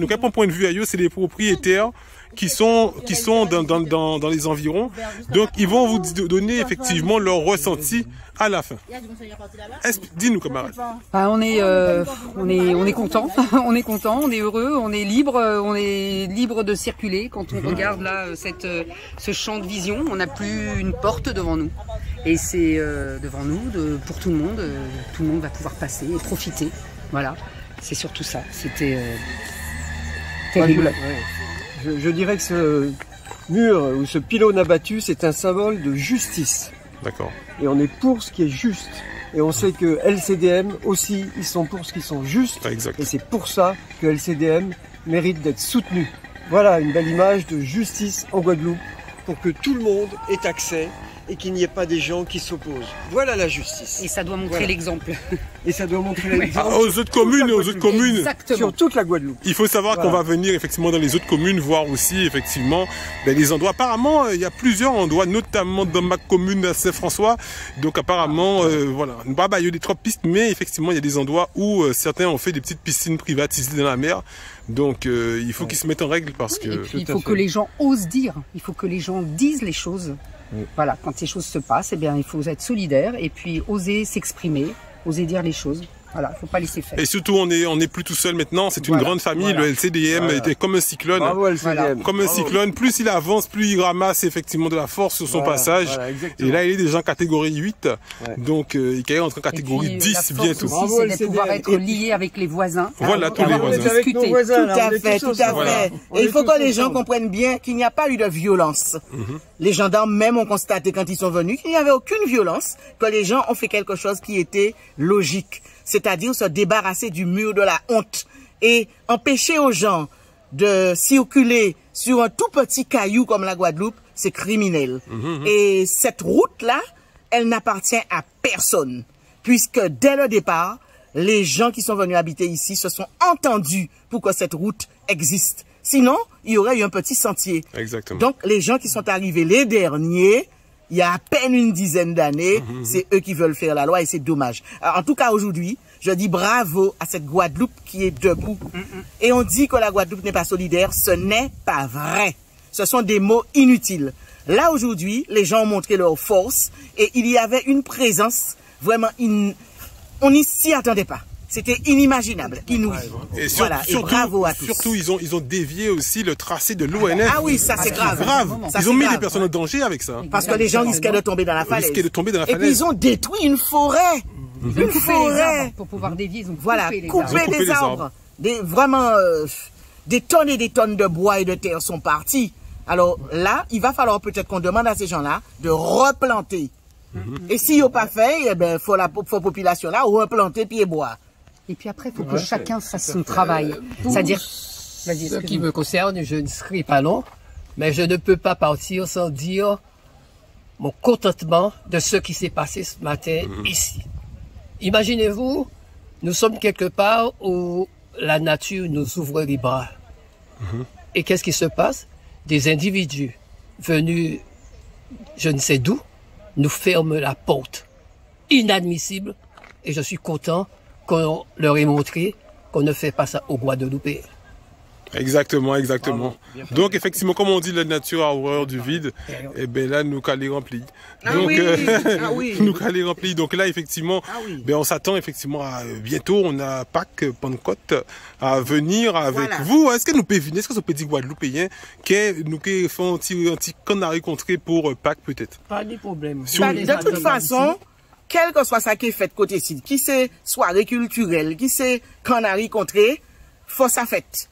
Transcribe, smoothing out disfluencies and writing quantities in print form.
nous quel point de vue à eux, c'est les propriétaires qui sont dans les environs. Donc, ils vont vous donner effectivement leur ressenti à la fin. Dis-nous, camarades. On est content, on est content, on est heureux, on est libre de circuler. Quand on regarde là ce champ de vision, on n'a plus une porte devant nous. Et c'est devant nous, pour tout le monde va pouvoir passer et profiter. Voilà, c'est surtout ça. C'était terrible. Je dirais que ce mur ou ce pylône abattu, c'est un symbole de justice. D'accord. Et on est pour ce qui est juste. Et on sait que LCDM aussi, ils sont pour ce qui sont justes. Exact. Et c'est pour ça que LCDM mérite d'être soutenu. Voilà une belle image de justice en Guadeloupe pour que tout le monde ait accès et qu'il n'y ait pas des gens qui s'opposent. Voilà la justice. Et ça doit montrer l'exemple. Et ça doit montrer l'exemple. Aux autres communes, Exactement. Sur toute la Guadeloupe. Il faut savoir qu'on va venir effectivement dans les autres communes voir aussi effectivement les endroits. Apparemment, il y a plusieurs endroits, notamment dans ma commune à Saint-François. Donc apparemment, voilà, il y a des 3 pistes, mais effectivement, il y a des endroits où certains ont fait des petites piscines privatisées dans la mer. Donc il faut qu'ils se mettent en règle parce que... Et puis, il faut que les gens osent dire, il faut que les gens disent les choses. Oui. Voilà, quand ces choses se passent, eh bien, il faut être solidaire et puis oser s'exprimer, oser dire les choses. Voilà, faut pas laisser faire. Et surtout, on est plus tout seul maintenant. C'est une grande famille. Le LCDM était comme un cyclone. Bravo, LCDM. Comme un cyclone. Plus il avance, plus il ramasse effectivement de la force sur son passage. Et là, il est déjà en catégorie 8. Donc, il est entre catégorie 10 bientôt. Bravo, c'est de pouvoir être lié avec les voisins. Voilà, tous les voisins. Avec nos voisins, tout à fait, tout à fait. Et il faut que les gens comprennent bien qu'il n'y a pas eu de violence. Les gendarmes même ont constaté quand ils sont venus qu'il n'y avait aucune violence, que les gens ont fait quelque chose qui était logique. C'est-à-dire se débarrasser du mur de la honte et empêcher aux gens de circuler sur un tout petit caillou comme la Guadeloupe, c'est criminel. Et cette route-là, elle n'appartient à personne, puisque dès le départ, les gens qui sont venus habiter ici se sont entendus pour que cette route existe. Sinon, il y aurait eu un petit sentier. Exactement. Donc, les gens qui sont arrivés les derniers, il y a à peine une dizaine d'années, c'est eux qui veulent faire la loi et c'est dommage. Alors, en tout cas, aujourd'hui, je dis bravo à cette Guadeloupe qui est debout. Et on dit que la Guadeloupe n'est pas solidaire, ce n'est pas vrai. Ce sont des mots inutiles. Là, aujourd'hui, les gens ont montré leur force et il y avait une présence vraiment, on n'y s'y attendait pas. C'était inimaginable, inouï. Et voilà, et bravo à tous. Surtout, ils ont dévié aussi le tracé de l'ONF. Ah oui, ça c'est grave. Ils ont mis des personnes en danger avec ça. Parce que les gens risquaient de tomber dans la falaise. Risquaient de tomber dans la falaise. Et puis ils ont détruit une forêt. Une forêt. Pour pouvoir dévier, ils ont coupé des arbres. Vraiment, des tonnes et des tonnes de bois et de terre sont partis. Alors là, il va falloir peut-être qu'on demande à ces gens-là de replanter. Et s'ils n'ont pas fait, eh ben, faut la population-là replanter pieds bois. Et puis après, il faut que chacun fasse son travail. C'est-à-dire, ce qui me concerne, je ne serai pas long, mais je ne peux pas partir sans dire mon contentement de ce qui s'est passé ce matin ici. Imaginez-vous, nous sommes quelque part où la nature nous ouvre les bras. Et qu'est-ce qui se passe? Des individus venus, je ne sais d'où, nous ferment la porte. Inadmissible. Et je suis content qu'on leur ait montré qu'on ne fait pas ça aux Guadeloupéens. Exactement, exactement. Donc effectivement, comme on dit, la nature a horreur du vide. Et bien là, nous qu'à les remplir. Donc, nous qu'à les remplir. Donc là, effectivement, ben on s'attend effectivement à bientôt. On a Pâques, Pentecôte à venir avec vous. Est-ce que nous pouvons venir? Est-ce que ce petit Guadeloupéen que nous font un petit canari contré pour Pâques peut-être? Pas de problème. De toute façon, quel que soit ça qui est fait de côté ci, qui c'est soirée culturelle, qui c'est canari contré, faut ça fête.